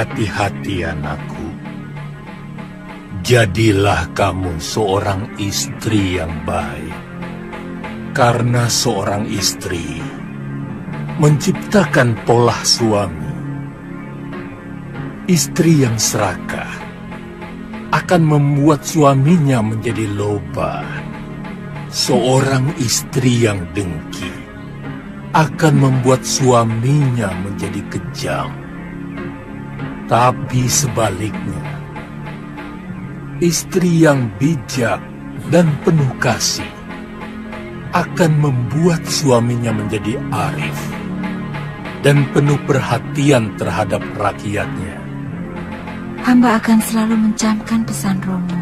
Hati-hati anakku, jadilah kamu seorang istri yang baik. Karena seorang istri menciptakan pola suami. Istri yang serakah akan membuat suaminya menjadi loba. Seorang istri yang dengki akan membuat suaminya menjadi kejam. Tapi sebaliknya, istri yang bijak dan penuh kasih akan membuat suaminya menjadi arif dan penuh perhatian terhadap rakyatnya. Hamba akan selalu mencamkan pesan Romo.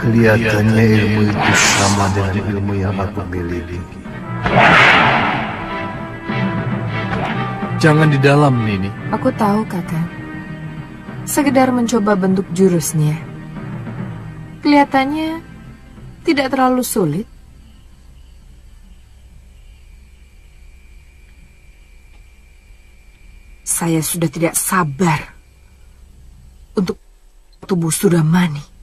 Kelihatannya ilmu itu sama dengan ilmu yang aku miliki. Jangan di dalam, Nini. Aku tahu, Kakak. Sekedar mencoba bentuk jurusnya. Kelihatannya tidak terlalu sulit. Saya sudah tidak sabar untuk tubuh Sudamani.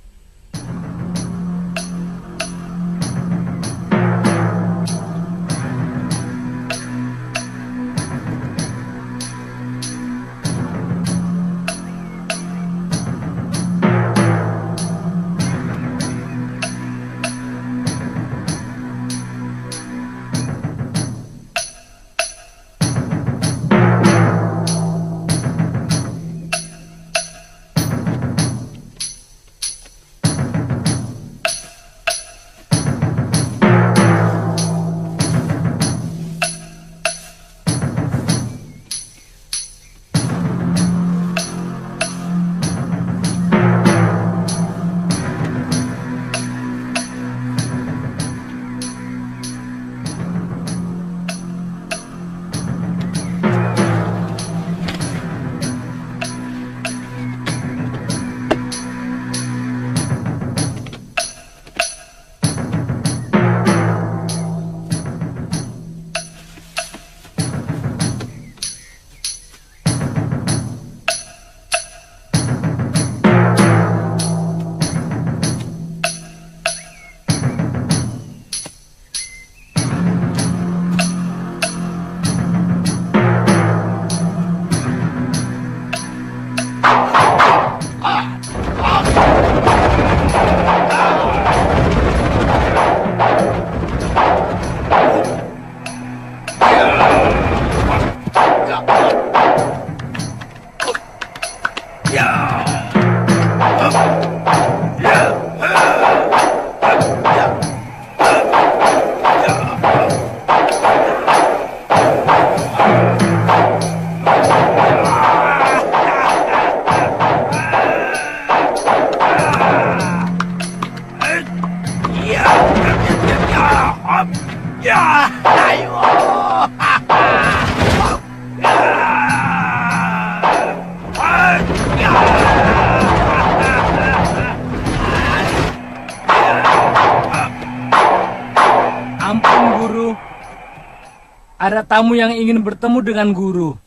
Ada tamu yang ingin bertemu dengan guru.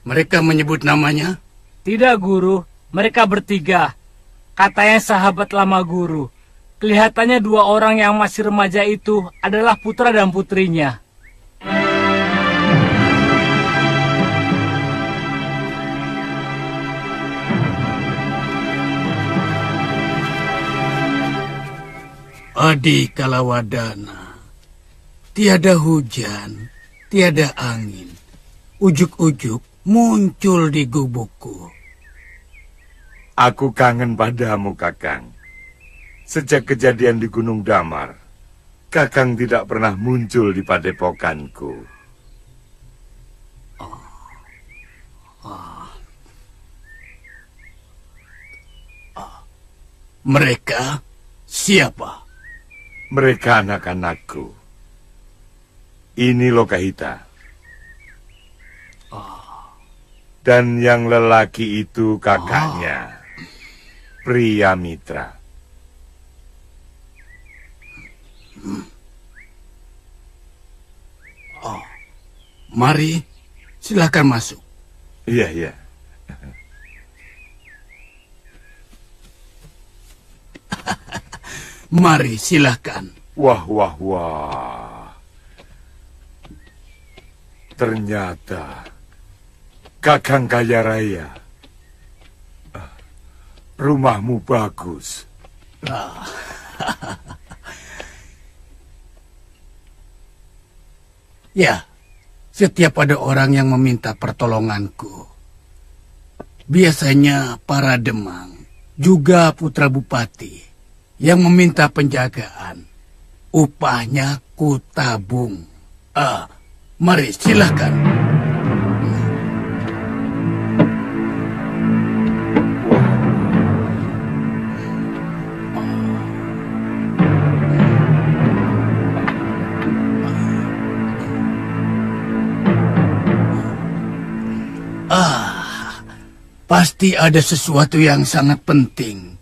Mereka menyebut namanya? Tidak, guru. Mereka bertiga. Katanya sahabat lama guru. Kelihatannya dua orang yang masih remaja itu adalah putra dan putrinya. Adi Kalawadana. Tiada hujan, tiada angin. Ujuk-ujuk muncul di gubukku. Aku kangen padamu, Kakang. Sejak kejadian di Gunung Damar, Kakang tidak pernah muncul di padepokanku. Mereka siapa? Mereka anak-anakku. Ini Lokahita. Dan yang lelaki itu kakaknya, Priyamitra. Mari, silakan masuk. Iya, iya. Mari, silakan. Wah, wah, wah. Ternyata Kakang kaya raya. Rumahmu bagus. Ya, setiap ada orang yang meminta pertolonganku, biasanya para demang, juga putra bupati, yang meminta penjagaan, upahnya ku tabung. Mari silahkan. Pasti ada sesuatu yang sangat penting.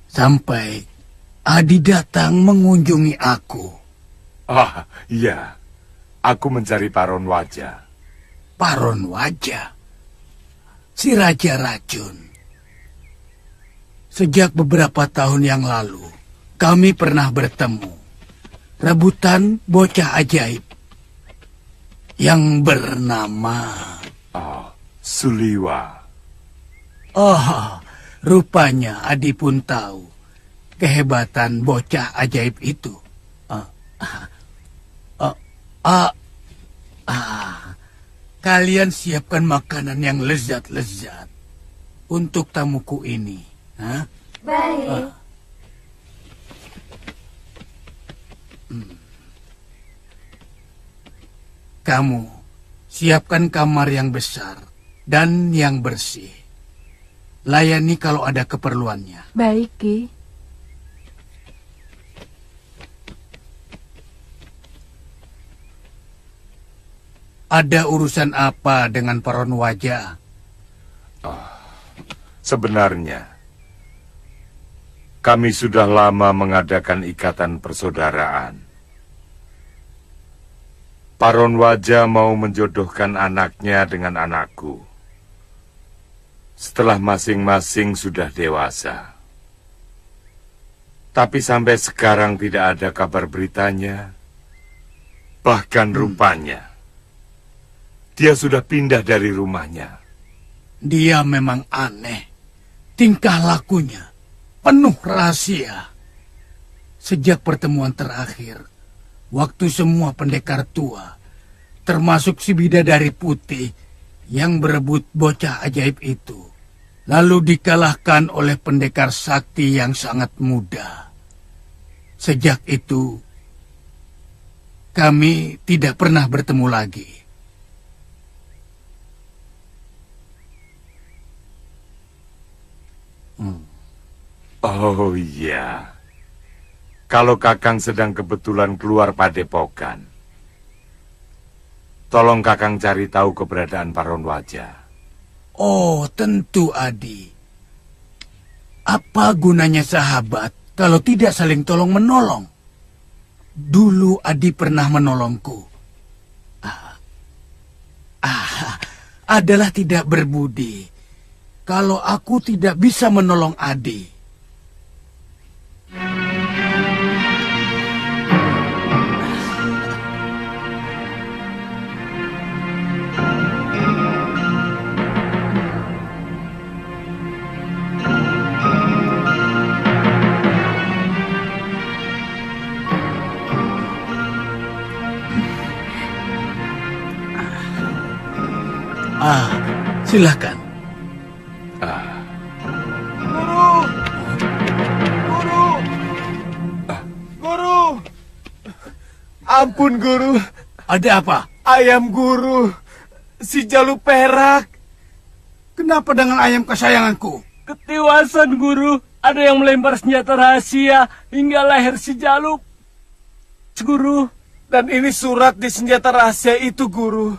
Sampai Adi datang mengunjungi aku. Iya. Aku mencari Paron Wajah. Paron Wajah? Si Raja Racun. Sejak beberapa tahun yang lalu, kami pernah bertemu. Rebutan bocah ajaib. Yang bernama... Suliwa. Rupanya Adi pun tahu kehebatan bocah ajaib itu. Kalian siapkan makanan yang lezat-lezat untuk tamuku ini. Baik. Kamu siapkan kamar yang besar dan yang bersih. Layani kalau ada keperluannya. Baik, Ki. Ada urusan apa dengan Paron Wajah? Sebenarnya, kami sudah lama mengadakan ikatan persaudaraan. Paron Wajah mau menjodohkan anaknya dengan anakku. Setelah masing-masing sudah dewasa. Tapi sampai sekarang tidak ada kabar beritanya. Bahkan rupanya, dia sudah pindah dari rumahnya. Dia memang aneh. Tingkah lakunya penuh rahasia. Sejak pertemuan terakhir, waktu semua pendekar tua, termasuk si bidadari putih yang berebut bocah ajaib itu, lalu dikalahkan oleh pendekar sakti yang sangat muda. Sejak itu, kami tidak pernah bertemu lagi. Oh iya. Kalau Kakang sedang kebetulan keluar padepokan, tolong Kakang cari tahu keberadaan Paron Wajah. Oh, tentu, Adi. Apa gunanya sahabat kalau tidak saling tolong-menolong? Dulu Adi pernah menolongku. Adalah tidak berbudi kalau aku tidak bisa menolong Adi. Silakan. Guru! Ampun, Guru. Ada apa? Ayam Guru. Si Jalu perak. Kenapa dengan ayam kesayanganku? Ketiwasan, Guru. Ada yang melempar senjata rahasia hingga leher si Jaluk. Guru. Dan ini surat di senjata rahasia itu, Guru.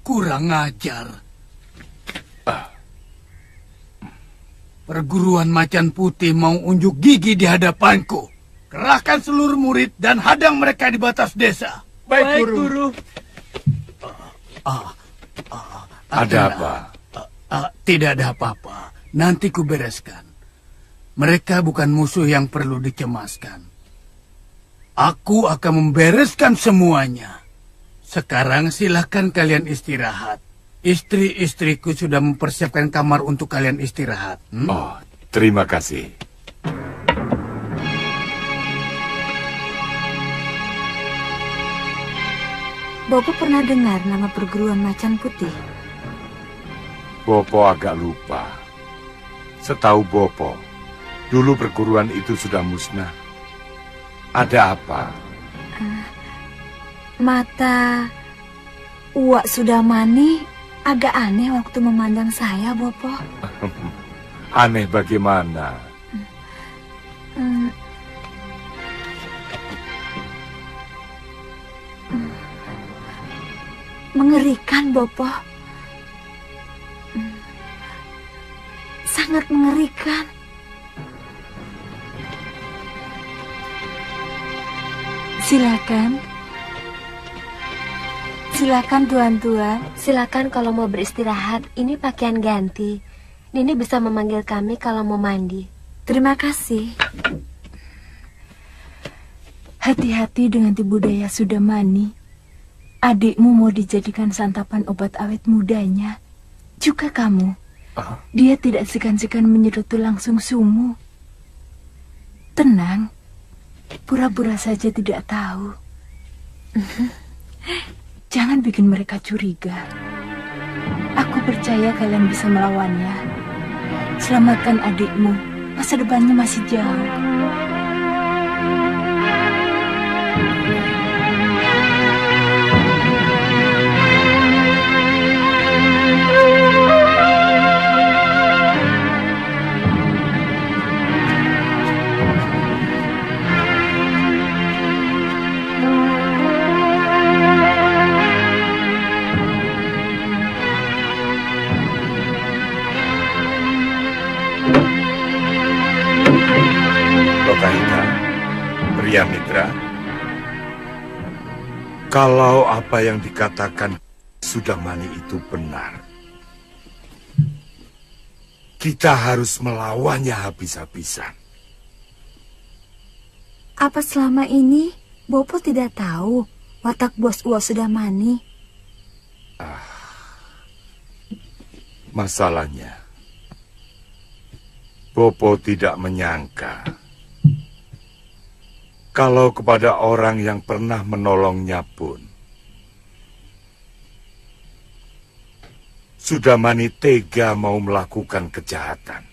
Kurang ajar. Perguruan Macan Putih mau unjuk gigi di hadapanku. Kerahkan seluruh murid dan hadang mereka di batas desa. Baik, Guru. Ada apa? Tidak ada apa-apa. Nanti ku bereskan. Mereka bukan musuh yang perlu dicemaskan. Aku akan membereskan semuanya. Sekarang silahkan kalian istirahat. Istri-istriku sudah mempersiapkan kamar untuk kalian istirahat. Oh, terima kasih. Bopo pernah dengar nama perguruan macan putih? Bopo agak lupa. Setahu Bopo, dulu perguruan itu sudah musnah. Ada apa? Mata Uwak Sudamani agak aneh waktu memandang saya, Bopo. Aneh bagaimana? Mengerikan, Bopo. Sangat mengerikan. Silakan. Silakan tuan-tuan. Silakan kalau mau beristirahat. Ini pakaian ganti. Nini bisa memanggil kami kalau mau mandi. Terima kasih. Hati-hati dengan tipu daya Sudamani. Adikmu mau dijadikan santapan obat awet mudanya. Juga kamu. Dia tidak segan-segan menyedot tulang sungsummu. Tenang. Pura-pura saja tidak tahu. Jangan bikin mereka curiga. Aku percaya kalian bisa melawannya. Selamatkan adikmu. Masa depannya masih jauh. Lokahita, pria mitra, kalau apa yang dikatakan Sudamani itu benar, kita harus melawannya habis-habisan. Apa selama ini Bopo tidak tahu watak bos Uwak Sudamani? Masalahnya, Bopo tidak menyangka kalau kepada orang yang pernah menolongnya pun Sudamani tega mau melakukan kejahatan.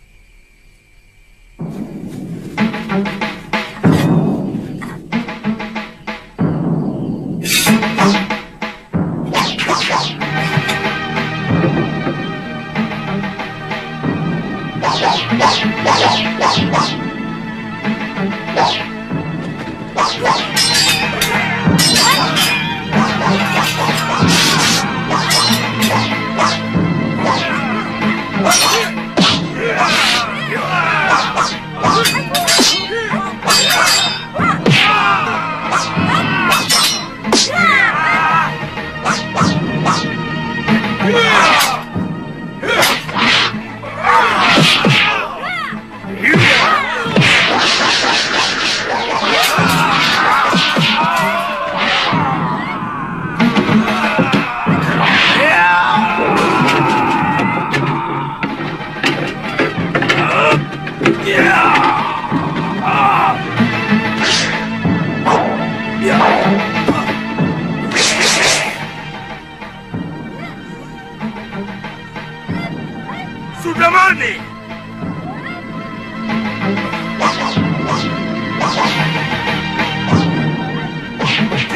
Sudamani!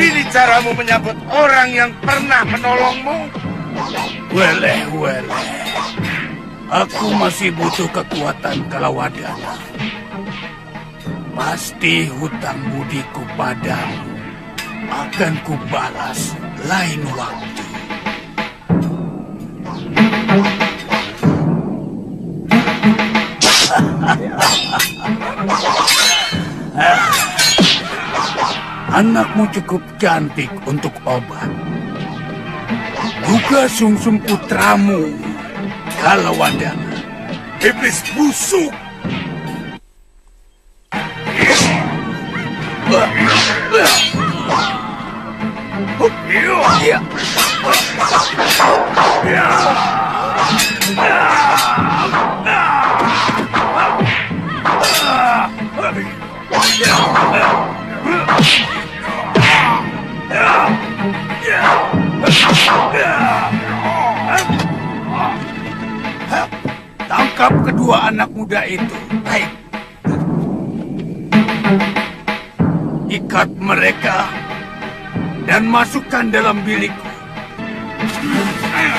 Ini caramu menyambut orang yang pernah menolongmu? Weleh. Aku masih butuh kekuatan Kalawadana. Pasti hutang budiku padamu akan kubalas lain waktu. Anakmu cukup cantik untuk obat. Juga sungsum putramu, Kalawadana. Iblis busuk! Tangkap kedua anak muda itu. Baik. Ikat mereka dan masukkan dalam bilikku. Ayo.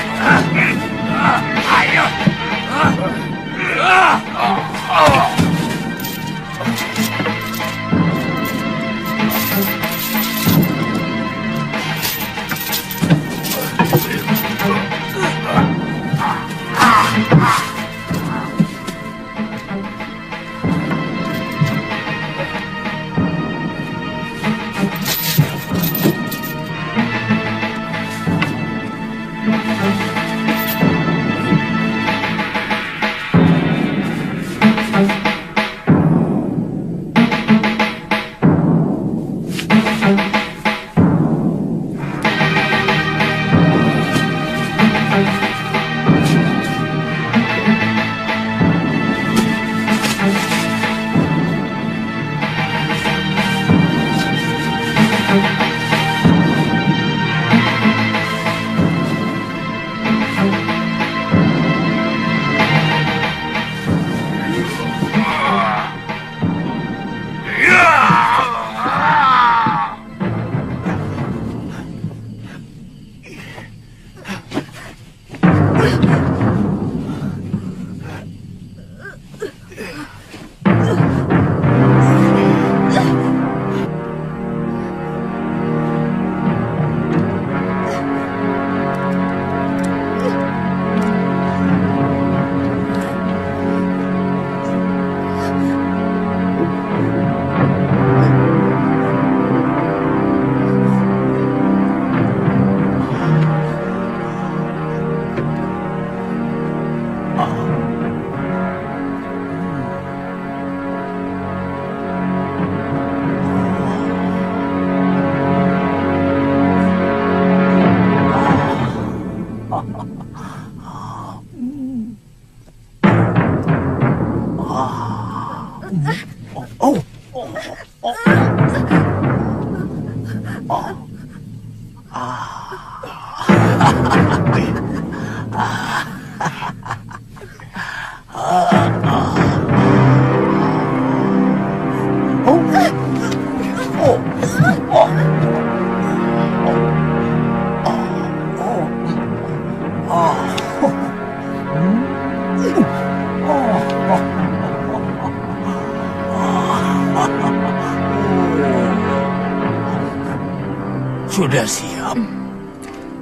Sudah siap?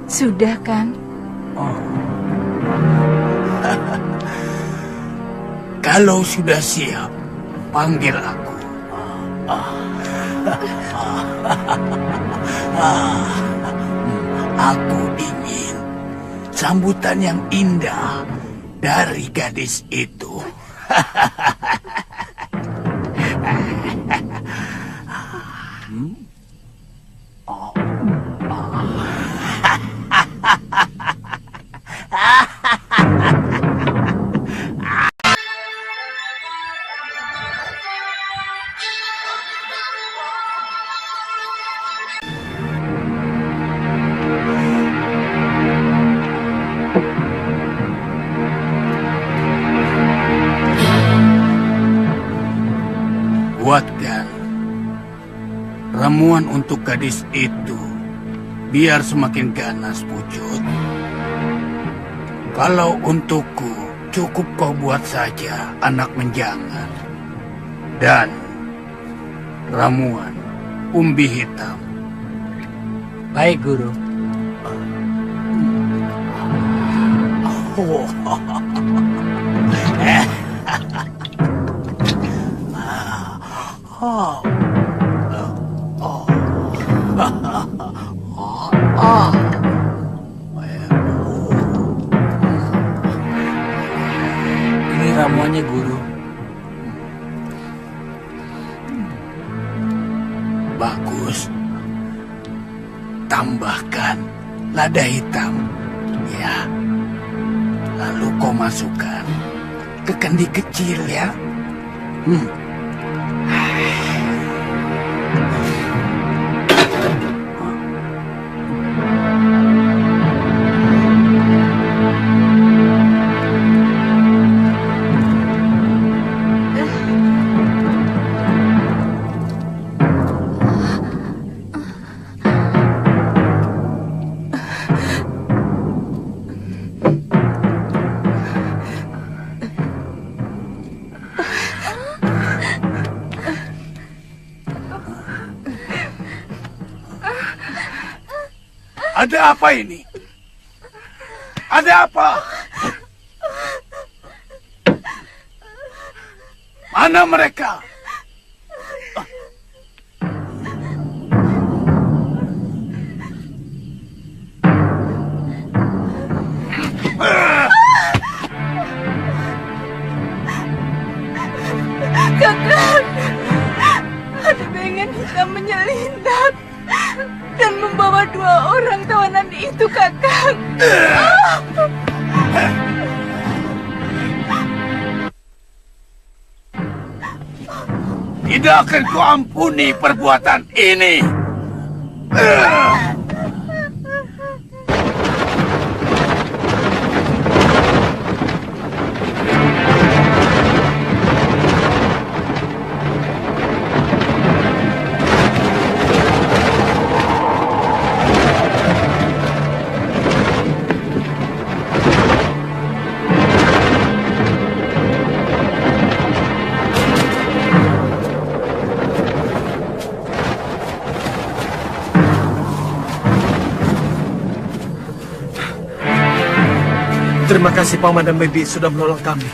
Sudah, Kang. Kalau sudah siap, panggil aku. Aku ingin sambutan yang indah dari gadis itu. Buatkan ramuan untuk gadis itu, biar semakin ganas wujud. Kalau untukku, cukup kau buat saja anak menjangan. Dan ramuan umbi hitam. Baik, Guru. Ini ramuannya, Guru. Bagus. tambahkan lada hitam. Ya. Lalu kau masukkan ke kendi kecil ya. Ada apa ini? Ada apa? Mana mereka? Kakak, ada bayangan hitam menyelinap dan membawa 2 orang tawanan itu, Kakak. Tidak akan kuampuni perbuatan ini. Terima kasih Paman dan Bibi sudah menolong kami.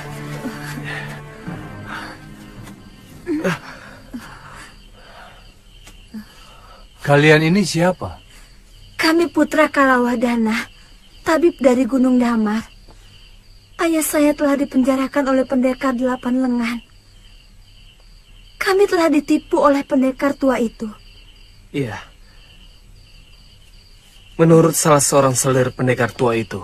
Kalian ini siapa? Kami putra Kalawadana, tabib dari Gunung Damar. Ayah saya telah dipenjarakan oleh pendekar 8 lengan. Kami telah ditipu oleh pendekar tua itu. Iya. Menurut salah seorang selir pendekar tua itu,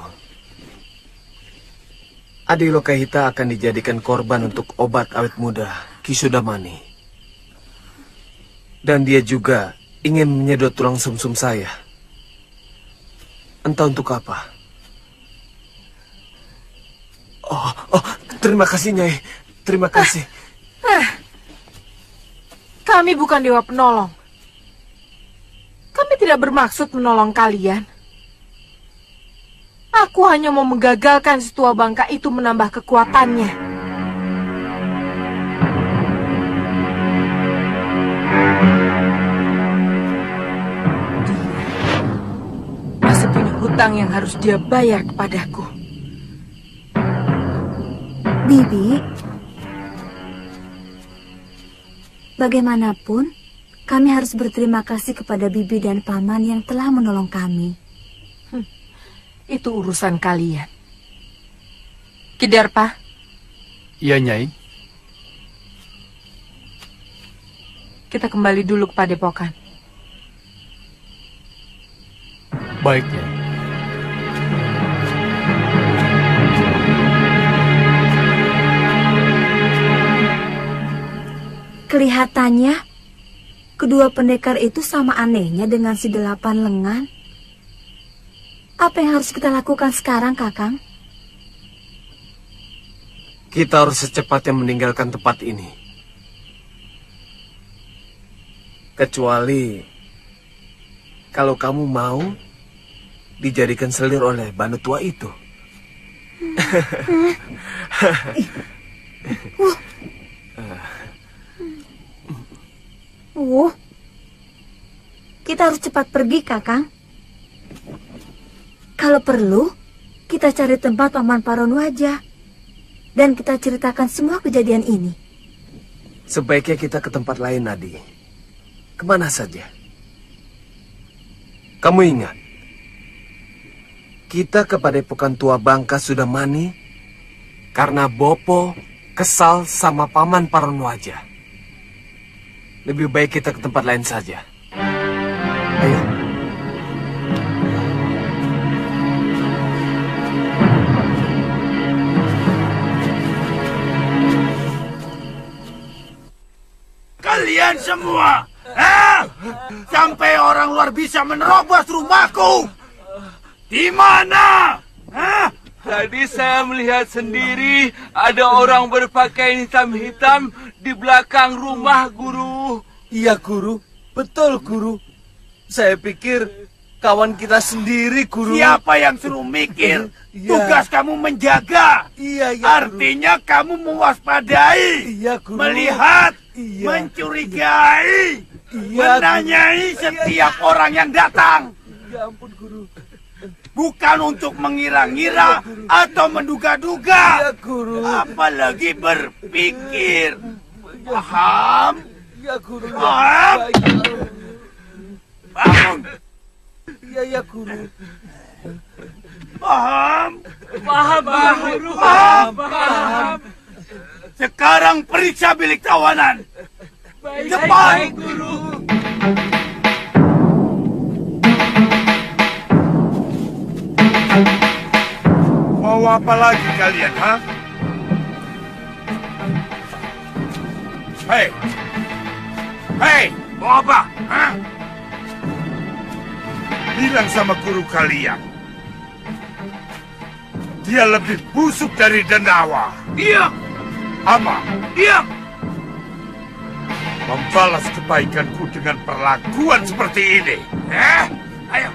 Adi Lokahita akan dijadikan korban untuk obat awet muda Ki Sudamani. Dan dia juga ingin menyedot tulang sumsum saya. Entah untuk apa. Oh, terima kasih Nyai. Terima kasih. Kami bukan dewa penolong. Kami tidak bermaksud menolong kalian. Aku hanya mau menggagalkan si tua bangka itu menambah kekuatannya. Dia masih punya hutang yang harus dia bayar kepadaku. Bibi, bagaimanapun, kami harus berterima kasih kepada Bibi dan Paman yang telah menolong kami. Itu urusan kalian. Kidarpa? Iya, Nyai. Kita kembali dulu ke Padepokan. Baik, Nyai. Kelihatannya, kedua pendekar itu sama anehnya dengan si 8 lengan. Apa yang harus kita lakukan sekarang, Kakang? Kita harus secepatnya meninggalkan tempat ini. Kecuali kalau kamu mau dijadikan selir oleh Banu tua itu. Kita harus cepat pergi, Kakang. Kalau perlu, kita cari tempat Paman Paronwaja. Dan kita ceritakan semua kejadian ini. Sebaiknya kita ke tempat lain, Nadi. Kemana saja? Kamu ingat, kita ke Padepokan Tua Bangka Sudamani karena Bopo kesal sama Paman Paronwaja. Lebih baik kita ke tempat lain saja. Ayo. kalian semua? Sampai orang luar bisa menerobos rumahku. Di mana? Tadi saya melihat sendiri ada orang berpakaian hitam-hitam di belakang rumah, Guru. Iya, Guru. Betul, Guru. Saya pikir kawan kita sendiri, Guru. Siapa yang suruh mikir? Tugas kamu menjaga. Iya, artinya kamu mewaspadai. Iya, Guru. Melihat, mencurigai, menanyai setiap orang yang datang. Ya ampun, Guru. Bukan untuk mengira-ngira atau menduga-duga. Ya, Guru. Apalagi berpikir. Paham? Ya, Guru. Paham? Bangun. Ya, Guru. Paham? Paham, Guru. Paham. Sekarang periksa bilik tawanan. Cepat. Baik, Guru. Mau apa lagi kalian, ha? Hei! Hei! Mau apa? Ha? Bilang sama guru kalian. Dia lebih busuk dari Denawa. Diam! Apa? Diam! Membalas kebaikanku dengan perlakuan seperti ini. Ayo!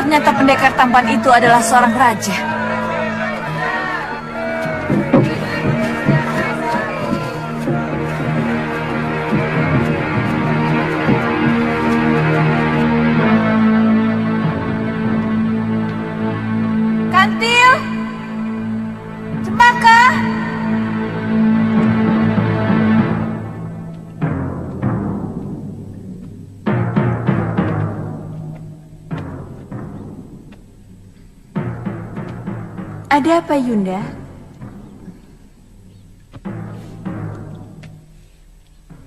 Ternyata pendekar tampan itu adalah seorang raja. Kantil! Cempaka! Ada apa, Yunda?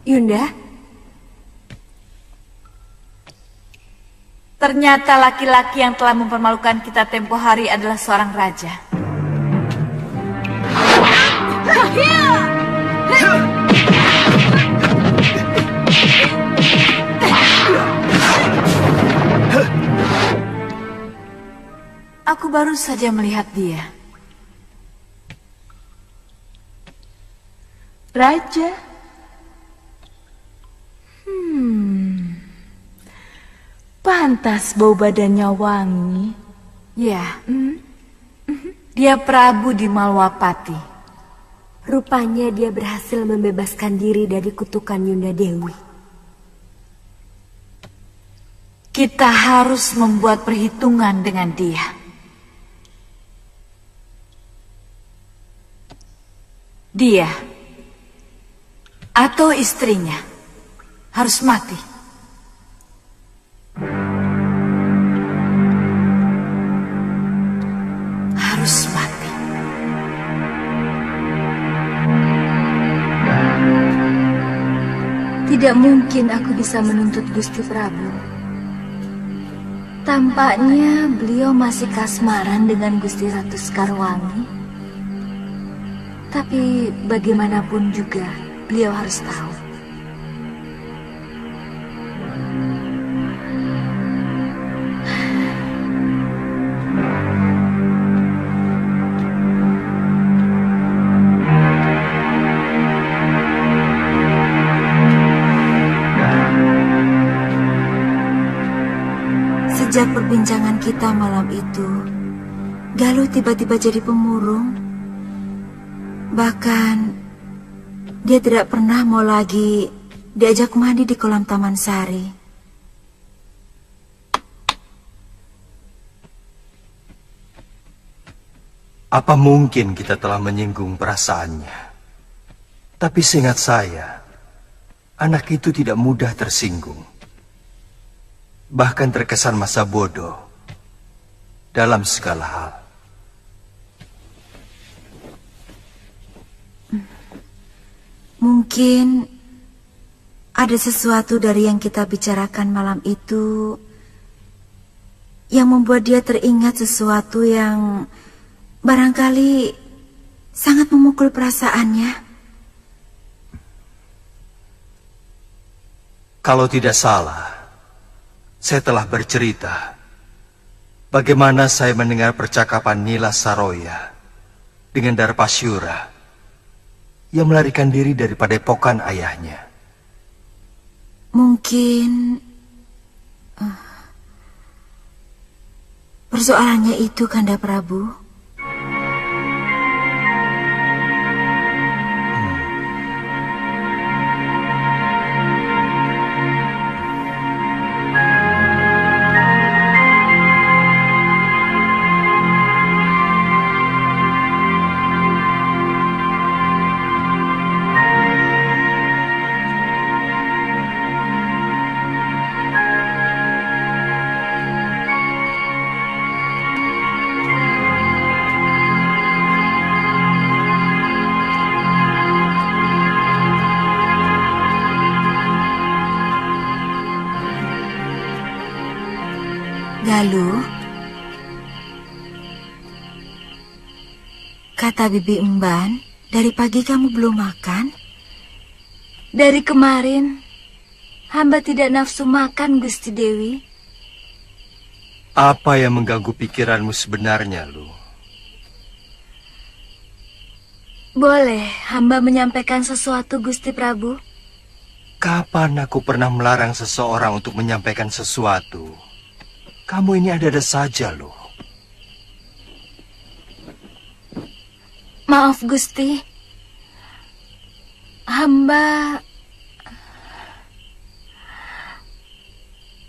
Yunda? Ternyata laki-laki yang telah mempermalukan kita tempo hari adalah seorang raja. Aku baru saja melihat dia. Raja? Pantas bau badannya wangi. Ya, dia Prabu di Malwapati. Rupanya dia berhasil membebaskan diri dari kutukan Yunda Dewi. Kita harus membuat perhitungan dengan dia. Dia atau istrinya harus mati. Harus mati. Tidak mungkin aku bisa menuntut Gusti Prabu. Tampaknya beliau masih kasmaran dengan Gusti Ratu Sekarwangi. Tapi bagaimanapun juga beliau harus tahu. Sejak perbincangan kita malam itu, Galuh tiba-tiba jadi pemurung. Bahkan, dia tidak pernah mau lagi diajak mandi di kolam Taman Sari. Apa mungkin kita telah menyinggung perasaannya? Tapi seingat saya, anak itu tidak mudah tersinggung. Bahkan terkesan masa bodoh dalam segala hal. Mungkin ada sesuatu dari yang kita bicarakan malam itu yang membuat dia teringat sesuatu yang barangkali sangat memukul perasaannya. Kalau tidak salah, saya telah bercerita bagaimana saya mendengar percakapan Nila Saroya dengan Darpasyura yang melarikan diri dari padepokan ayahnya. Mungkin persoalannya itu, Kanda Prabu. Galuh, kata Bibi Emban, dari pagi kamu belum makan? Dari kemarin, hamba tidak nafsu makan, Gusti Dewi. Apa yang mengganggu pikiranmu sebenarnya, Lu? Boleh hamba menyampaikan sesuatu, Gusti Prabu? Kapan aku pernah melarang seseorang untuk menyampaikan sesuatu? Kamu ini ada-ada saja, loh. Maaf, Gusti. Hamba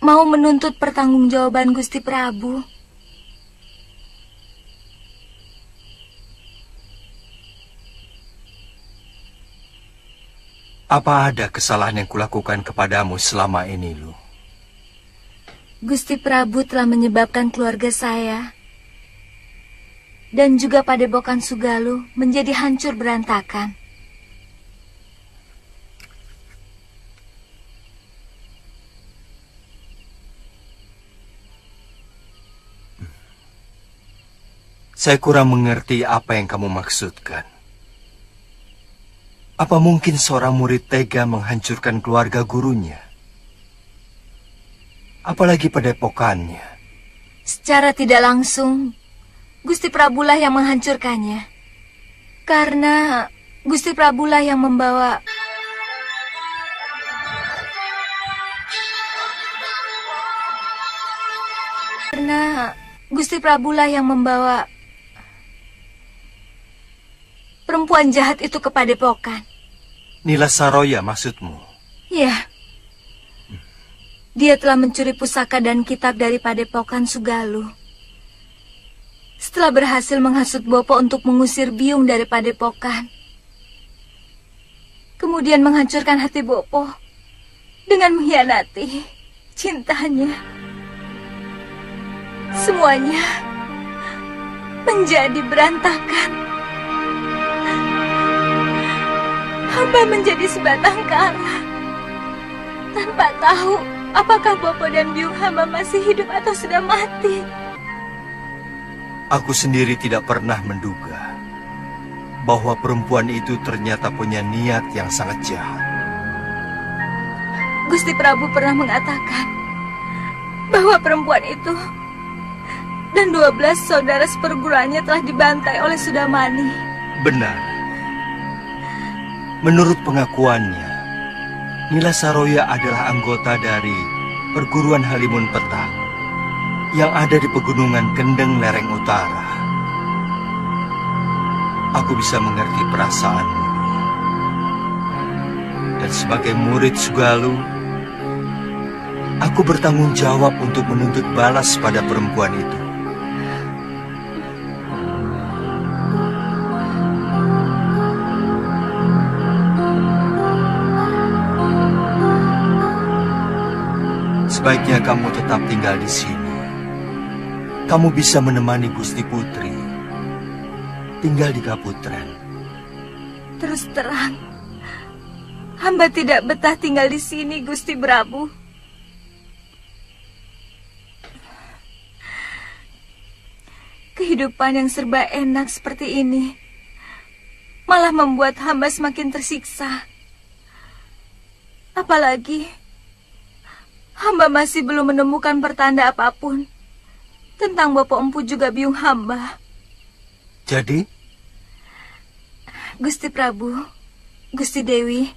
mau menuntut pertanggungjawaban Gusti Prabu. Apa ada kesalahan yang kulakukan kepadamu selama ini, Lu? Gusti Prabu telah menyebabkan keluarga saya dan juga padepokan Sugaluh menjadi hancur berantakan. Saya kurang mengerti apa yang kamu maksudkan. Apa mungkin seorang murid tega menghancurkan keluarga gurunya? Apalagi padepokannya. Secara tidak langsung, Gusti Prabulah yang menghancurkannya. Karena Gusti Prabulah yang membawa... Karena Gusti Prabulah yang membawa perempuan jahat itu ke padepokan. Nila Saroya maksudmu? Ya. Dia telah mencuri pusaka dan kitab dari padepokan Sugaluh. Setelah berhasil menghasut Bopo untuk mengusir Biung dari padepokan, kemudian menghancurkan hati Bopo dengan mengkhianati cintanya. Semuanya menjadi berantakan. Hamba menjadi sebatang kara, tanpa tahu apakah Bopo dan Biung hamba masih hidup atau sudah mati. Aku sendiri tidak pernah menduga bahwa perempuan itu ternyata punya niat yang sangat jahat. Gusti Prabu pernah mengatakan bahwa perempuan itu dan 12 saudara seperguruannya telah dibantai oleh Sudamani. Benar. Menurut pengakuannya, Nila Saroya adalah anggota dari perguruan Halimun Petak yang ada di pegunungan Kendeng lereng utara. Aku bisa mengerti perasaanmu. Dan sebagai murid Sugaluh, aku bertanggung jawab untuk menuntut balas pada perempuan itu. Sebaiknya kamu tetap tinggal di sini. Kamu bisa menemani Gusti Putri tinggal di Kaputren. Terus terang, hamba tidak betah tinggal di sini, Gusti Prabu. Kehidupan yang serba enak seperti ini malah membuat hamba semakin tersiksa. Apalagi hamba masih belum menemukan pertanda apapun tentang Bopo Empu juga Biung hamba. Jadi? Gusti Prabu, Gusti Dewi,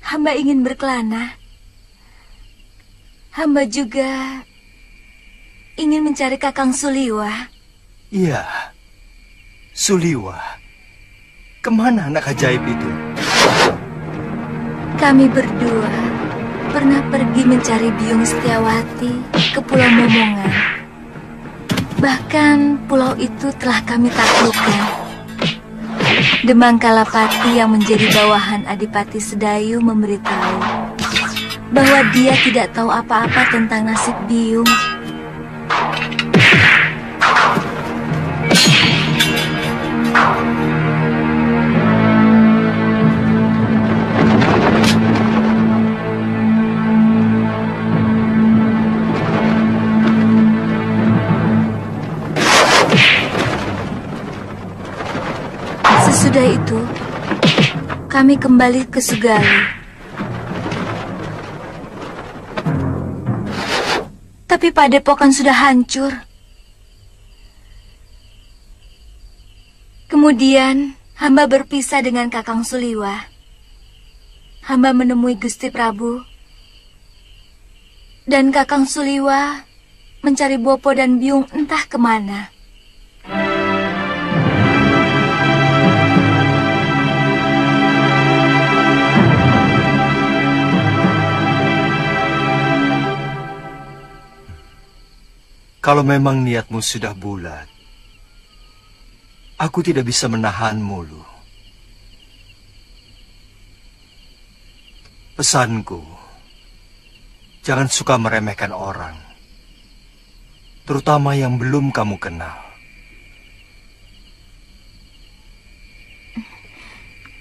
hamba ingin berkelana. Hamba juga ingin mencari Kakang Suliwa. Iya, Suliwa. Kemana anak ajaib itu? Kami berdua pernah pergi mencari Biung Setiawati ke Pulau Momongan. Bahkan pulau itu telah kami taklukkan. Demang Kalapati yang menjadi bawahan Adipati Sedayu memberitahu bahwa dia tidak tahu apa-apa tentang nasib Biung. Sesudah itu, kami kembali ke Sugaluh. Tapi padepokan sudah hancur. Kemudian, hamba berpisah dengan Kakang Suliwa. Hamba menemui Gusti Prabu. Dan Kakang Suliwa mencari Bopo dan Biung entah kemana. Kalau memang niatmu sudah bulat, aku tidak bisa menahanmu, Lu. Pesanku, jangan suka meremehkan orang, terutama yang belum kamu kenal.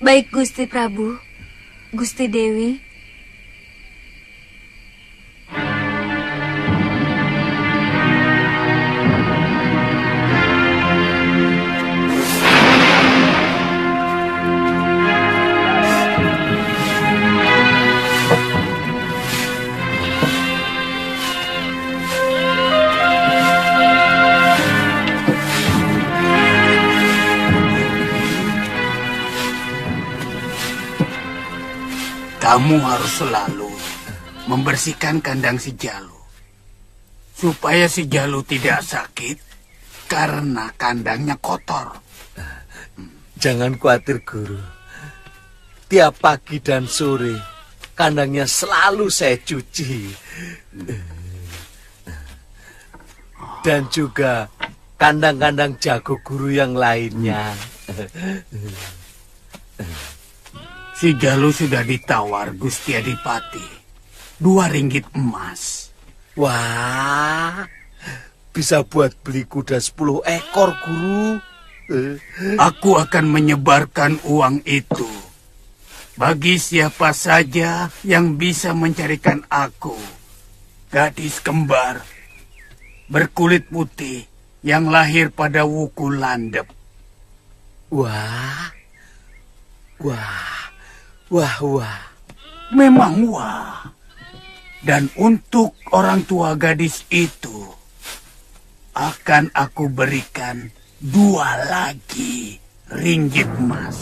Baik Gusti Prabu, Gusti Dewi. kamu harus selalu membersihkan kandang si Jalu. Supaya si Jalu tidak sakit karena kandangnya kotor. Jangan khawatir, Guru. Tiap pagi dan sore, kandangnya selalu saya cuci. Dan juga kandang-kandang jago guru yang lainnya. Si Jalu sudah ditawar Gusti Adipati 2 ringgit emas. Wah, bisa buat beli kuda 10 ekor, Guru. Aku akan menyebarkan uang itu bagi siapa saja yang bisa mencarikan aku gadis kembar berkulit putih yang lahir pada wuku landep. Wah. Memang wah. Dan untuk orang tua gadis itu akan aku berikan 2 lagi ringgit emas.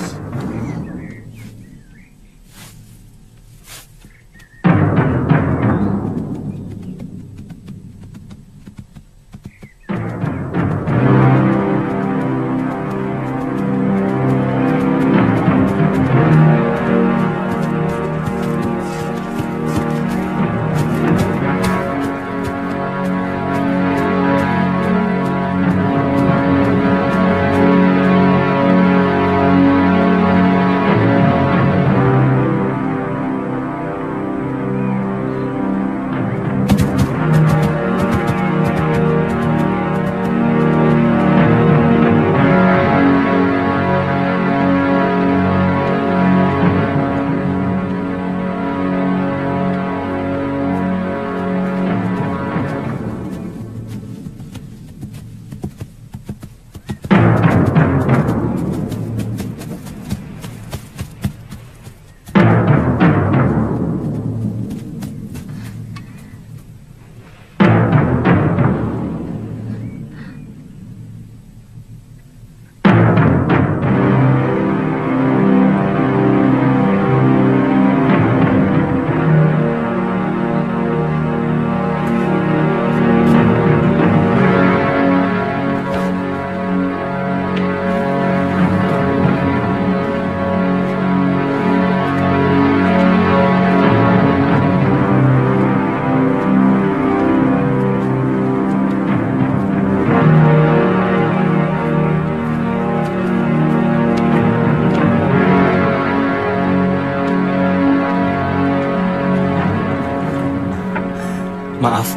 Maaf,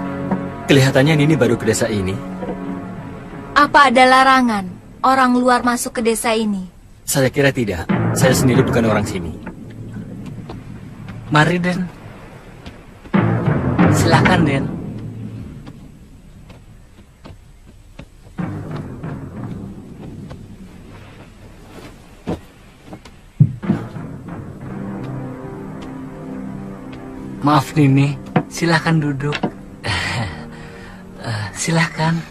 kelihatannya Nini baru ke desa ini. Apa ada larangan orang luar masuk ke desa ini? Saya kira tidak. Saya sendiri bukan orang sini. Mari, Den. Silakan, Den. Maaf, Nini. Silakan duduk. Silakan.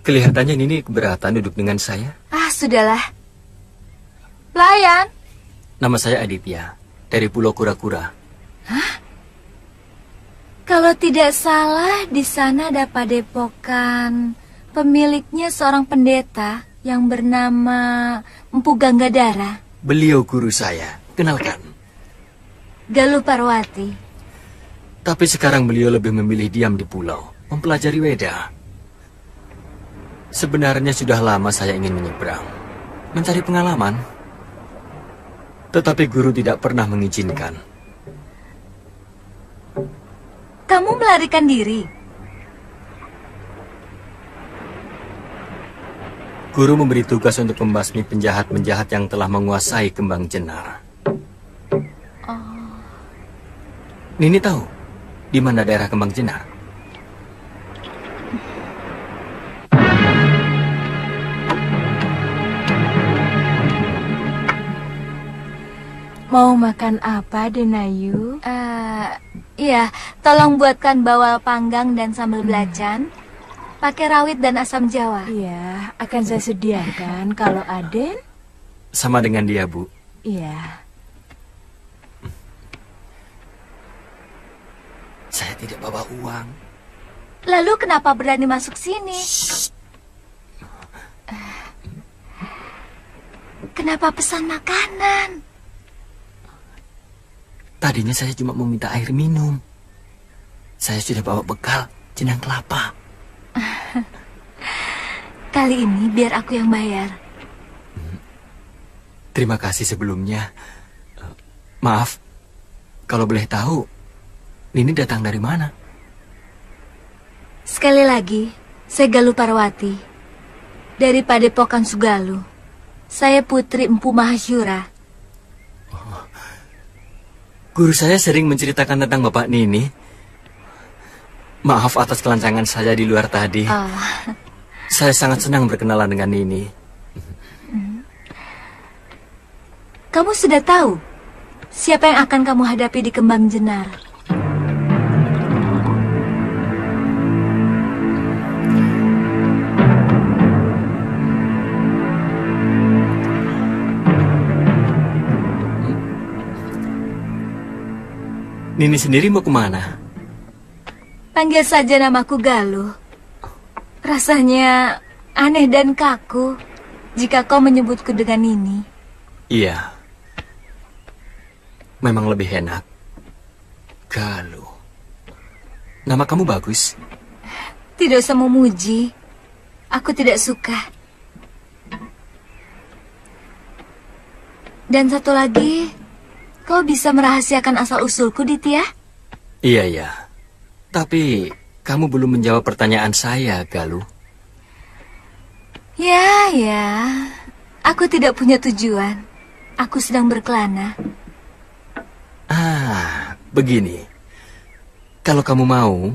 Kelihatannya Nini keberatan duduk dengan saya. Ah, sudahlah. Pelayan. Nama saya Aditya, dari Pulau Kura-Kura. Hah? Kalau tidak salah, di sana ada padepokan pemiliknya seorang pendeta yang bernama Empu Ganggadara. Beliau guru saya, kenalkan. Galuh Parwati. Tapi sekarang beliau lebih memilih diam di pulau, mempelajari Weda. Sebenarnya sudah lama saya ingin menyeberang, mencari pengalaman. Tetapi guru tidak pernah mengizinkan. Kamu melarikan diri? Guru memberi tugas untuk membasmi penjahat-penjahat yang telah menguasai Kembang Jenar. Oh. Nini tahu di mana daerah Kembang Jenar? Mau makan apa, Denayu? Iya, tolong buatkan bawal panggang dan sambal belacan. Pakai rawit dan asam jawa. Iya, akan saya sediakan kalau Aden. sama dengan dia, Bu. Iya. Saya tidak bawa uang. Lalu kenapa berani masuk sini? Kenapa pesan makanan? Tadinya saya cuma mau minta air minum. Saya sudah bawa bekal jenang kelapa. Kali ini biar aku yang bayar. Terima kasih sebelumnya. Maaf, kalau boleh tahu, Nini datang dari mana? Sekali lagi, saya Galuh Parwati. Dari Padepokan Sugaluh. Saya putri Empu Mahasyura. Guru saya sering menceritakan tentang Bapak Nini. Maaf atas kelancangan saya di luar tadi. Saya sangat senang berkenalan dengan Nini. Kamu sudah tahu siapa yang akan kamu hadapi di Kembang Jenar? Nini sendiri mau kemana? Panggil saja namaku Galuh. Rasanya aneh dan kaku jika kau menyebutku dengan Nini. Iya. Memang lebih enak. Galuh. Nama kamu bagus. Tidak usah memuji. Aku tidak suka. Dan satu lagi, kau bisa merahasiakan asal-usulku, Ditya? Iya. Tapi kamu belum menjawab pertanyaan saya, Galuh. Ya. Aku tidak punya tujuan. Aku sedang berkelana. Begini. Kalau kamu mau,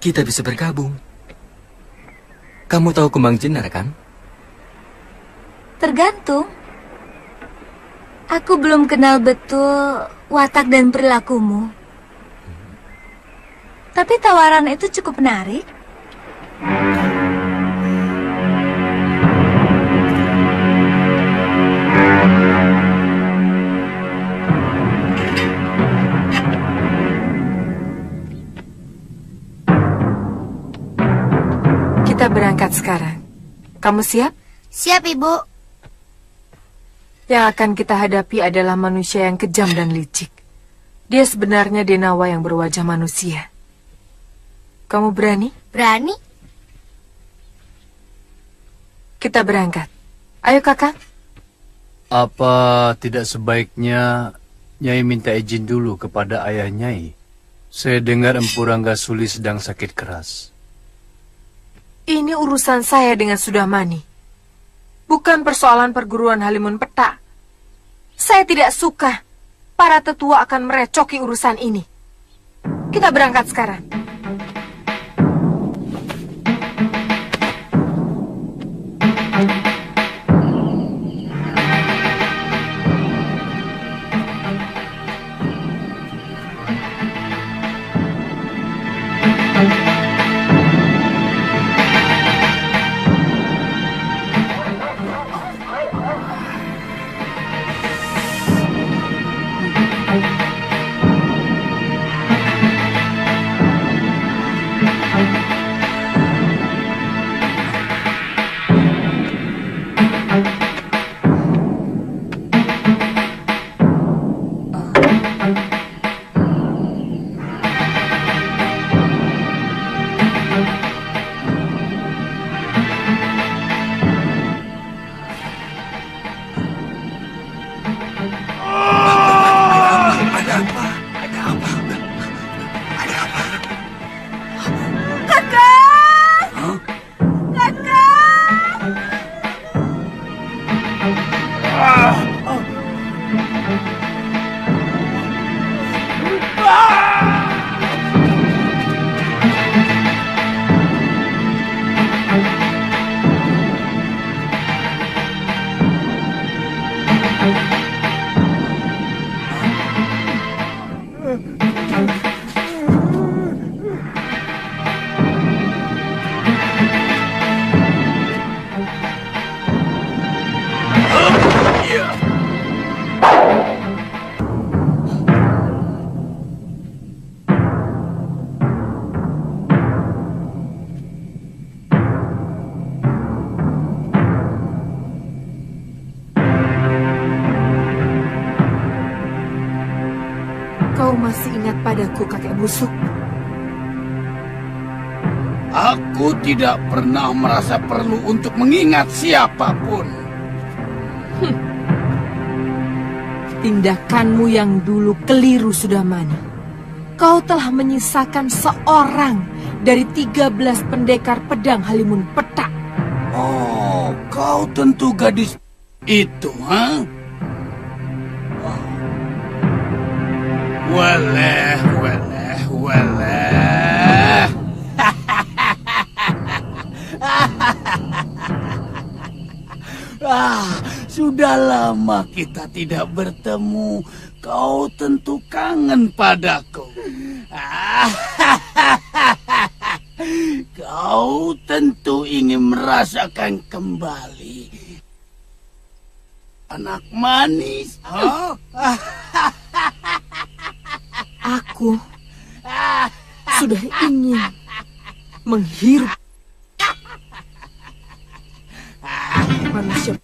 kita bisa bergabung. Kamu tahu Kembang Jenar, kan? Tergantung. Aku belum kenal betul watak dan perilakumu. Tapi tawaran itu cukup menarik. Kita berangkat sekarang. Kamu siap? Siap, Ibu. Yang akan kita hadapi adalah manusia yang kejam dan licik. Dia sebenarnya Denawa yang berwajah manusia. Kamu berani? Berani. Kita berangkat. Ayo, Kakak. Apa tidak sebaiknya Nyai minta izin dulu kepada ayah Nyai? Saya dengar Empu Ranggasuli sedang sakit keras. Ini urusan saya dengan Sudamani. Bukan persoalan perguruan Halimun Petak. Saya tidak suka para tetua akan merecoki urusan ini. Kita berangkat sekarang. padaku, kakek busuk? Aku tidak pernah merasa perlu untuk mengingat siapapun. Tindakanmu yang dulu keliru, Sudamani. Kau telah menyisakan seorang dari 13 pendekar pedang Halimun Petak. Oh, kau tentu gadis itu, ha? Waleh. Sudah lama kita tidak bertemu. Kau tentu kangen padaku. Kau tentu ingin merasakan kembali anak manis. Aku sudah ingin menghirup manusia.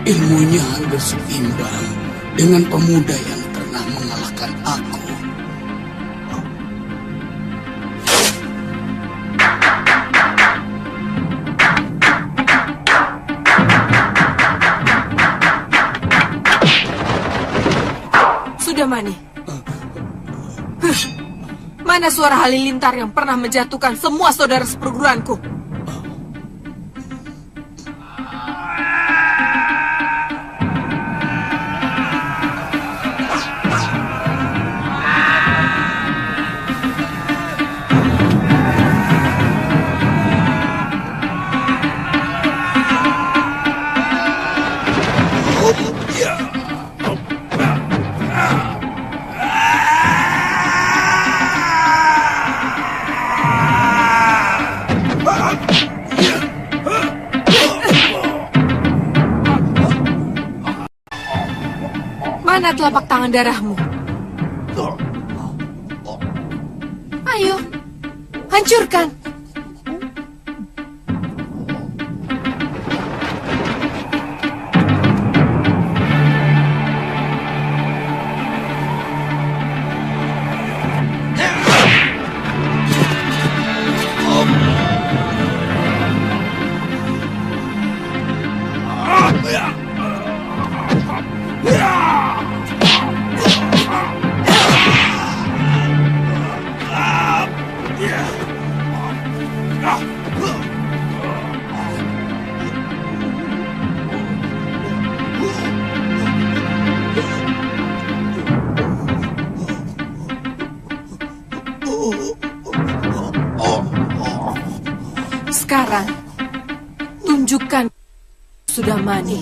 Ilmunya hampir seimbang dengan pemuda yang pernah mengalahkan aku. Sudamani. Mana suara halilintar yang pernah menjatuhkan semua saudara seperguruanku? Mana telapak tangan darahmu? Ayo, hancurkan. Sekarang, tunjukkan Sudamani.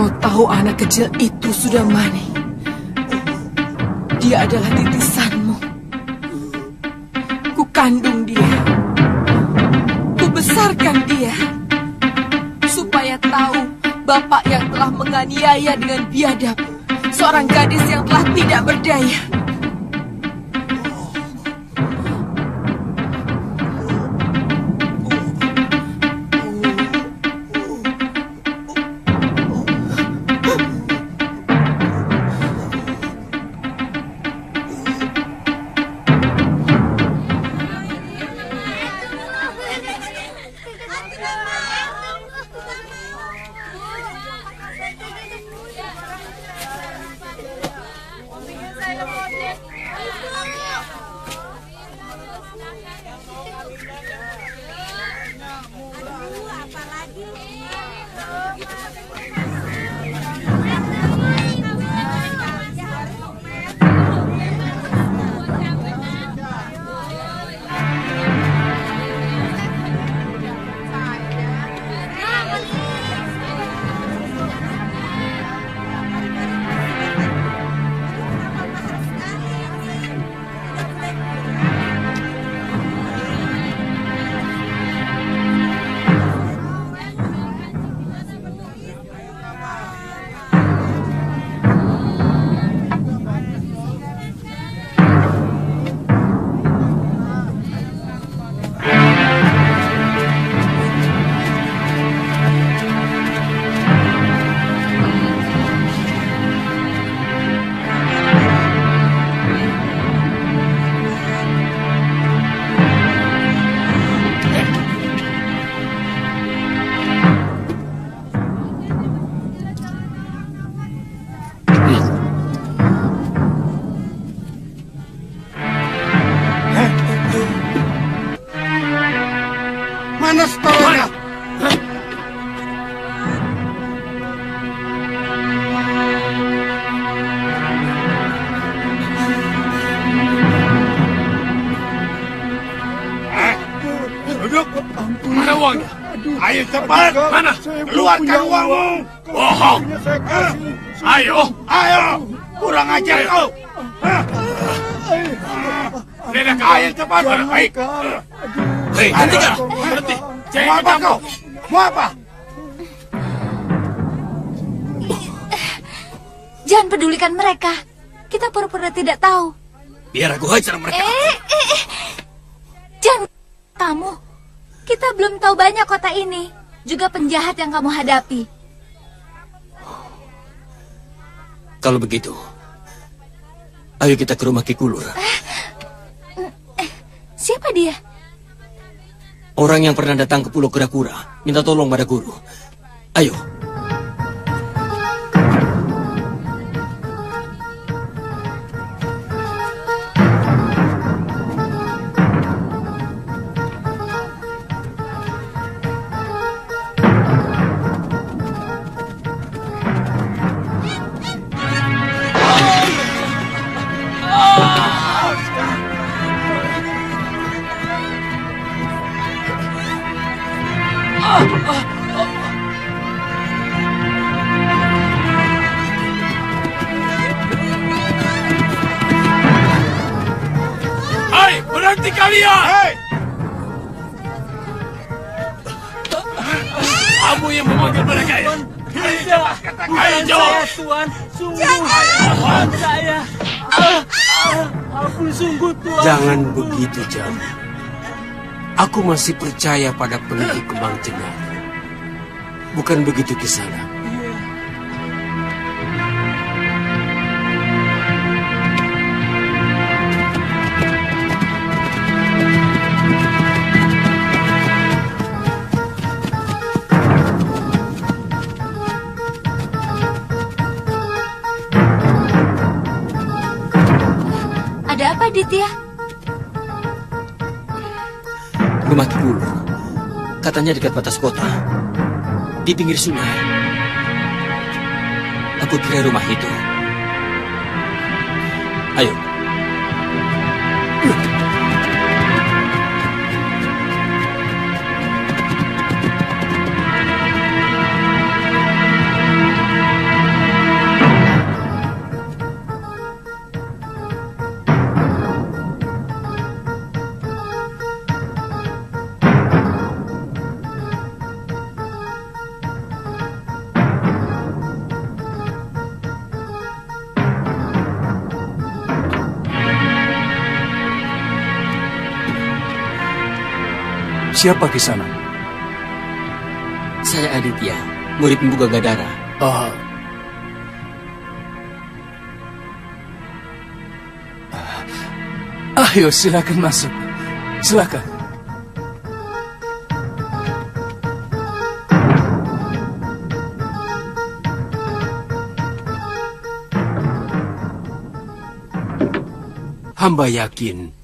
kau tahu anak kecil itu sudah mani? Dia adalah titisanmu. Ku kandung dia. Ku besarkan dia. Supaya tahu bapak yang telah menganiaya dengan biadab seorang gadis yang telah tidak berdaya. Mana setornya? Duduk. Mana uangnya? Ayo cepat. Mana? Keluarkan uangmu. Bohong. Ayo. Ayo. Kurang ajar kau. Ayo cepat. Baik. Hei, hentikan. Berhenti. Mau apa kau? Mau apa? Jangan pedulikan mereka. Kita pura-pura tidak tahu. Biar aku hajar mereka. Jangan kamu. Kita belum tahu banyak kota ini. Juga penjahat yang kamu hadapi. Kalau begitu, ayo kita ke rumah Ki Kulur. Siapa dia? Orang yang pernah datang ke Pulau Kura-Kura, minta tolong pada guru. Ayo. Hai, berhenti kalian! Hai! Kamu yang memanggil mereka ya? Ayo jawab! Tuan, sungguh. Jangan! Saya. Ampun sungguh, Tuan. Jangan begitu, Jam. Aku masih percaya pada penduduk Kembang Cengar. Bukan begitu Kisana. Ada apa, Ditya? Rumah Ki Kulur. Katanya dekat batas kota. Di pinggir sungai. Aku kira rumah itu. Ayo. Siapa Kisana? Saya Aditya, murid Empu Gagadara. Ayo, silakan masuk. Silakan. Hamba yakin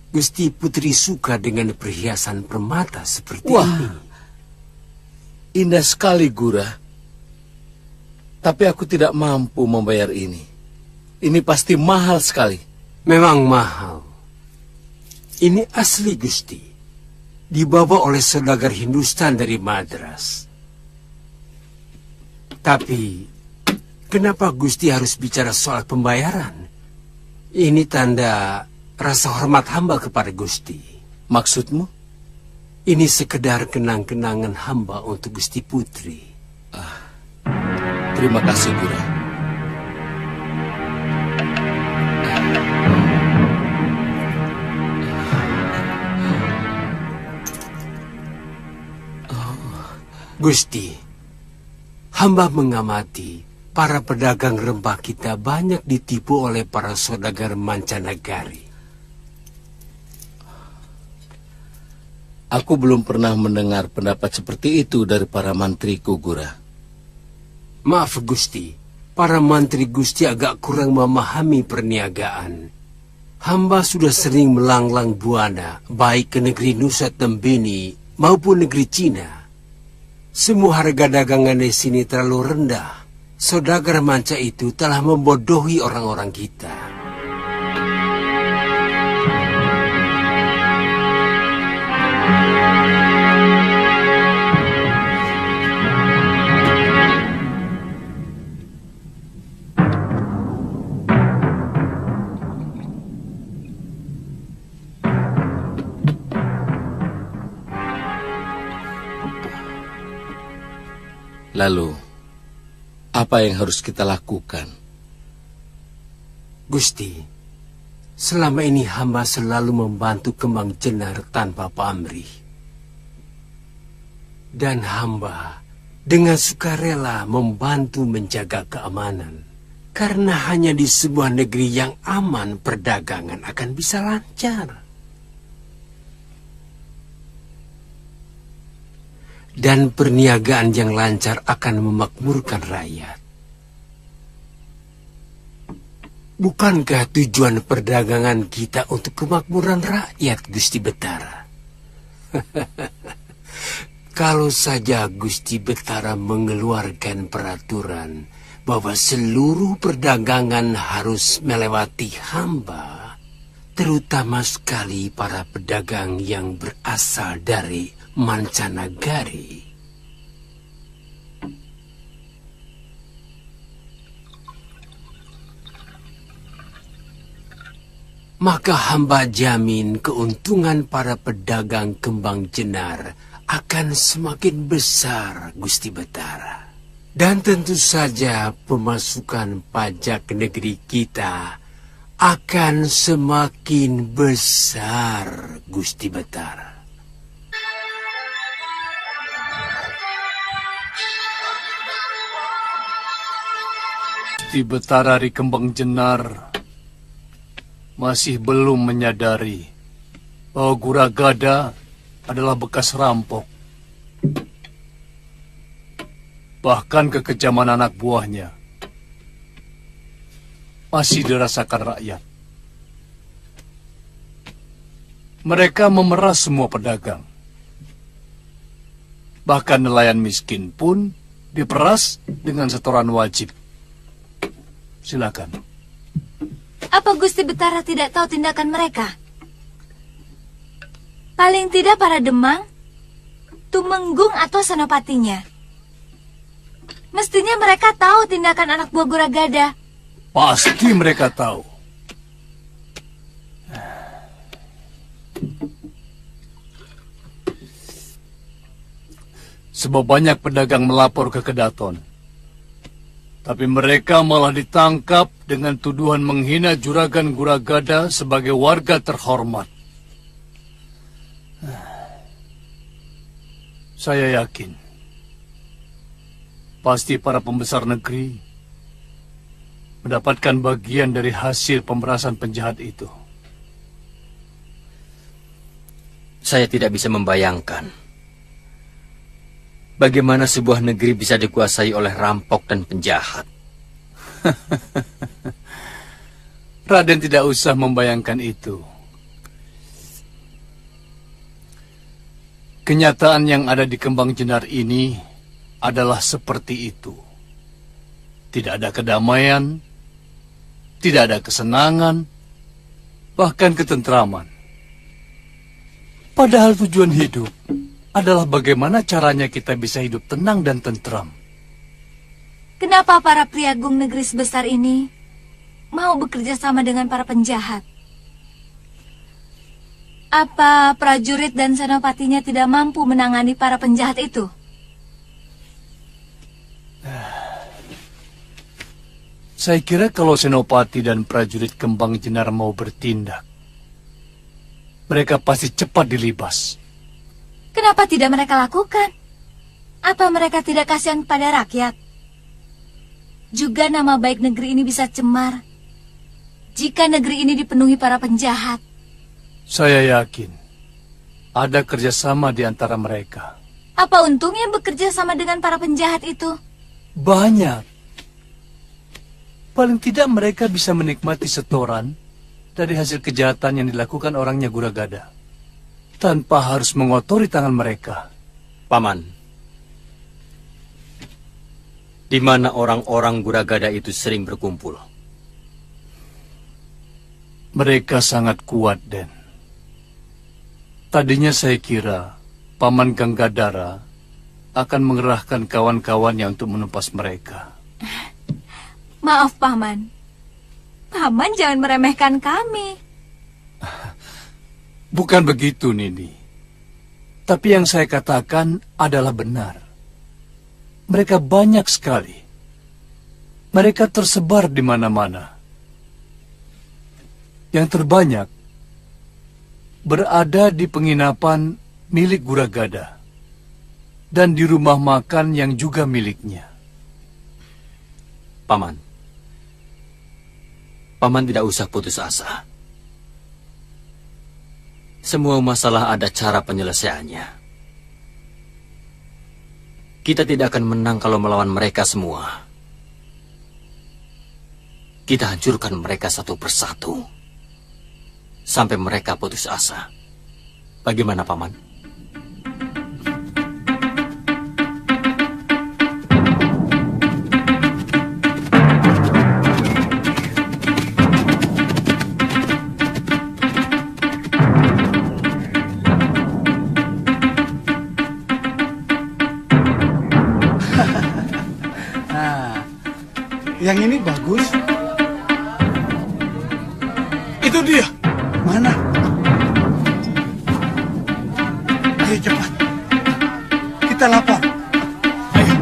Gusti Putri suka dengan perhiasan permata seperti ini. Indah sekali, Gura. Tapi aku tidak mampu membayar ini. Ini pasti mahal sekali. Memang mahal. Ini asli, Gusti. Dibawa oleh saudagar Hindustan dari Madras. Tapi, kenapa Gusti harus bicara soal pembayaran? Ini tanda rasa hormat hamba kepada Gusti. Maksudmu? Ini sekedar kenang-kenangan hamba untuk Gusti Putri. Terima kasih, Gura. Gusti, hamba mengamati para pedagang rempah kita banyak ditipu oleh para saudagar mancanagari. Aku belum pernah mendengar pendapat seperti itu dari para mantriku, Gura. Maaf, Gusti. Para mantri Gusti agak kurang memahami perniagaan. Hamba sudah sering melanglang buana, baik ke negeri Nusa Tembini maupun negeri Cina. Semua harga dagangan di sini terlalu rendah. Saudagar manca itu telah membodohi orang-orang kita. Lalu, apa yang harus kita lakukan? Gusti, selama ini hamba selalu membantu Kembang Jenar tanpa pamrih. Dan hamba dengan sukarela membantu menjaga keamanan. Karena hanya di sebuah negeri yang aman perdagangan akan bisa lancar. Dan perniagaan yang lancar akan memakmurkan rakyat. Bukankah tujuan perdagangan kita untuk kemakmuran rakyat, Gusti Betara? Kalau saja Gusti Betara mengeluarkan peraturan bahwa seluruh perdagangan harus melewati hamba, terutama sekali para pedagang yang berasal dari mancanagari. Maka hamba jamin keuntungan para pedagang Kembang Jenar akan semakin besar, Gusti Betara. Dan tentu saja pemasukan pajak negeri kita akan semakin besar, Gusti Betara. Gusti Betara di Kembang Jenar masih belum menyadari bahwa Guragada adalah bekas rampok. Bahkan kekejaman anak buahnya masih dirasakan rakyat. Mereka memeras semua pedagang. Bahkan nelayan miskin pun diperas dengan setoran wajib. Silakan. Apa Gusti Betara tidak tahu tindakan mereka? Paling tidak para Demang, Tumenggung atau Senopatinya. Mestinya mereka tahu tindakan anak buah Guragada. Pasti mereka tahu. Sebab banyak pedagang melapor ke Kedaton. Tapi mereka malah ditangkap dengan tuduhan menghina juragan Guragada sebagai warga terhormat. Saya yakin pasti para pembesar negeri mendapatkan bagian dari hasil pemerasan penjahat itu. Saya tidak bisa membayangkan bagaimana sebuah negeri bisa dikuasai oleh rampok dan penjahat. Raden tidak usah membayangkan itu. Kenyataan yang ada di Kembang Jenar ini adalah seperti itu. Tidak ada kedamaian, tidak ada kesenangan, bahkan ketentraman. Padahal tujuan hidup adalah bagaimana caranya kita bisa hidup tenang dan tentram. Kenapa para priagung negeri sebesar ini mau bekerja sama dengan para penjahat? Apa prajurit dan senopatinya tidak mampu menangani para penjahat itu? Saya kira kalau senopati dan prajurit Kembang Jenar mau bertindak, mereka pasti cepat dilibas. Kenapa tidak mereka lakukan? Apa mereka tidak kasihan pada rakyat? Juga nama baik negeri ini bisa cemar jika negeri ini dipenuhi para penjahat. Saya yakin ada kerjasama di antara mereka. Apa untungnya bekerja sama dengan para penjahat itu? Banyak. Paling tidak mereka bisa menikmati setoran dari hasil kejahatan yang dilakukan orangnya Guragada, tanpa harus mengotori tangan mereka. Paman, di mana orang-orang Guragada itu sering berkumpul? Mereka sangat kuat, Den. Tadinya saya kira Paman Ganggadara akan mengerahkan kawan-kawannya untuk menumpas mereka. Maaf, Paman. Paman jangan meremehkan kami. Bukan begitu, Nini. Tapi yang saya katakan adalah benar. Mereka banyak sekali. Mereka tersebar di mana-mana. Yang terbanyak berada di penginapan milik Guragada dan di rumah makan yang juga miliknya. Paman, Paman tidak usah putus asa. Semua masalah ada cara penyelesaiannya. Kita tidak akan menang kalau melawan mereka semua. Kita hancurkan mereka satu persatu sampai mereka putus asa. Bagaimana, Paman? Nah, yang ini bagus. Itu dia. Mana? Ayo cepat. Kita lapor. Ayo.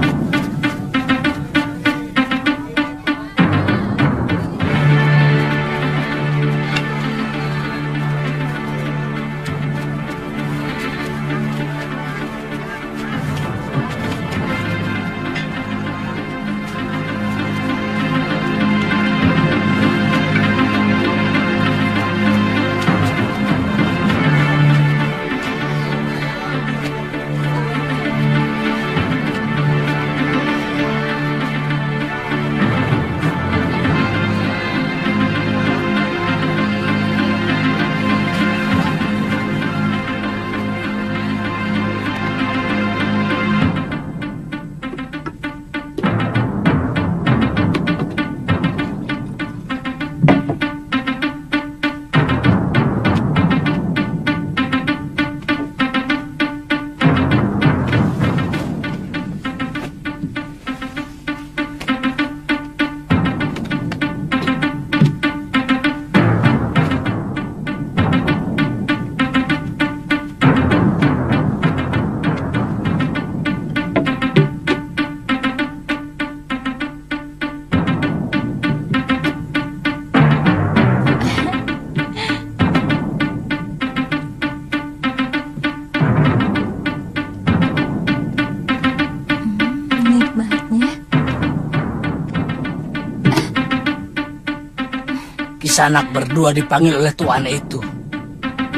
Kisanak berdua dipanggil oleh tuan itu.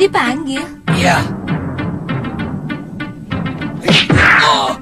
Dipanggil? Iya. Oh.